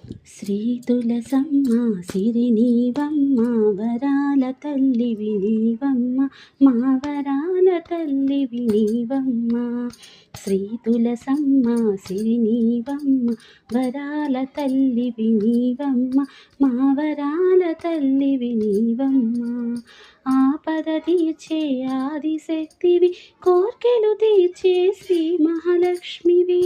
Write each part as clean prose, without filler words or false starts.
శ్రీ తులసమ్మ సిరి నీవమ్మ వరాల తల్లివి నీవమ్మ మా వరాల తల్లివి నీవమ్మ. శ్రీ తులసమ్మ సిరి నీవమ్మ వరాల తల్లివి నీవమ్మ మా వరాల తల్లివి నీవమ్మ. ఆపద తీర్చే ఆదిశక్తివి కోర్కెలు తీర్చే శ్రీ మహాలక్ష్మివి.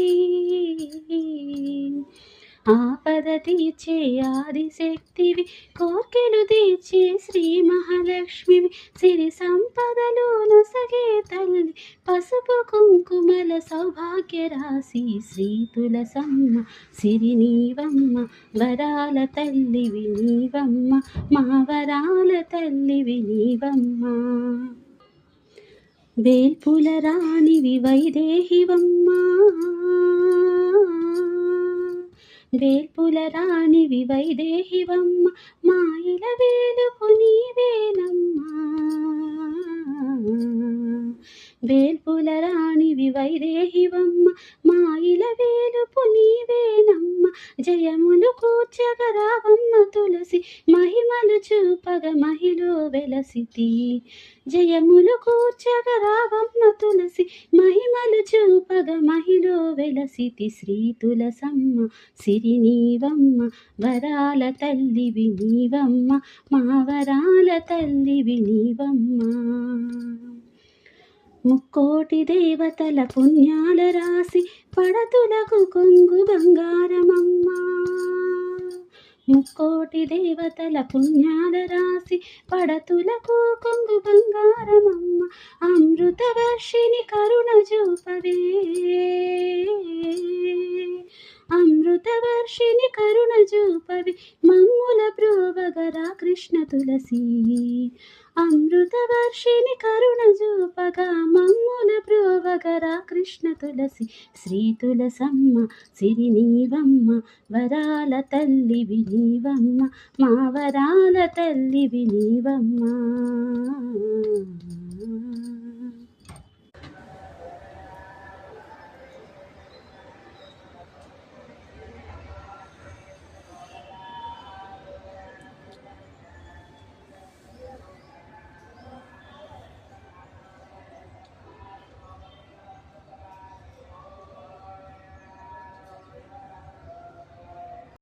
ఆపద తీర్చే ఆదిశక్తివి కోర్కెలు తీర్చే శ్రీ మహాలక్ష్మివి. సిరి సంపదలు నొసగే తల్లి పసుపు కుంకుమల సౌభాగ్య రాశి. శ్రీ తులసమ్మ సిరి నీవమ్మ వరాల తల్లివి నీవమ్మ మా వరాల తల్లివి నీవమ్మ. వేల్పుల రాణివి వైదేహివమ్మ వేల్పుల రాణివి వైదేహివమ్మ మాయిల వేలుపు నీవేనమ్మా. వేల్పుల రాణివి వైదేహివమ్మ మాయిల వేలుపు నీవేనమ్మ. జయములు కూర్చగరావమ్మ తులసి మహిమలు చూపగ మహిలో వెలసితి. జయములు కూర్చగరావమ్మ తులసి మహిమలు చూపగ మహిలో వెలసితి. శ్రీ తులసమ్మ సిరి నీవమ్మ వరాల తల్లివి నీవమ్మ మా వరాల తల్లివి నీవమ్మ. ముక్కోటి దేవతల పుణ్యాల రాసి పడతులకు కొంగు బంగారమమ్మ. ముక్కోటి దేవతల పుణ్యాల రాసి పడతులకు కొంగు బంగారమమ్మ. అమృత వర్షిని కరుణ చూపవే అమృత వర్షిని కరుణ చూపవి మమ్ముల ప్రోవగరా కృష్ణ తులసి. అమృత వర్షిని కరుణ చూపగా మమ్ముల ప్రోవగరా కృష్ణ తులసి. శ్రీ తులసమ్మ సిరి నీవమ్మ వరాల తల్లివి నీవమ్మ మా వరాల తల్లివి నీవమ్మ.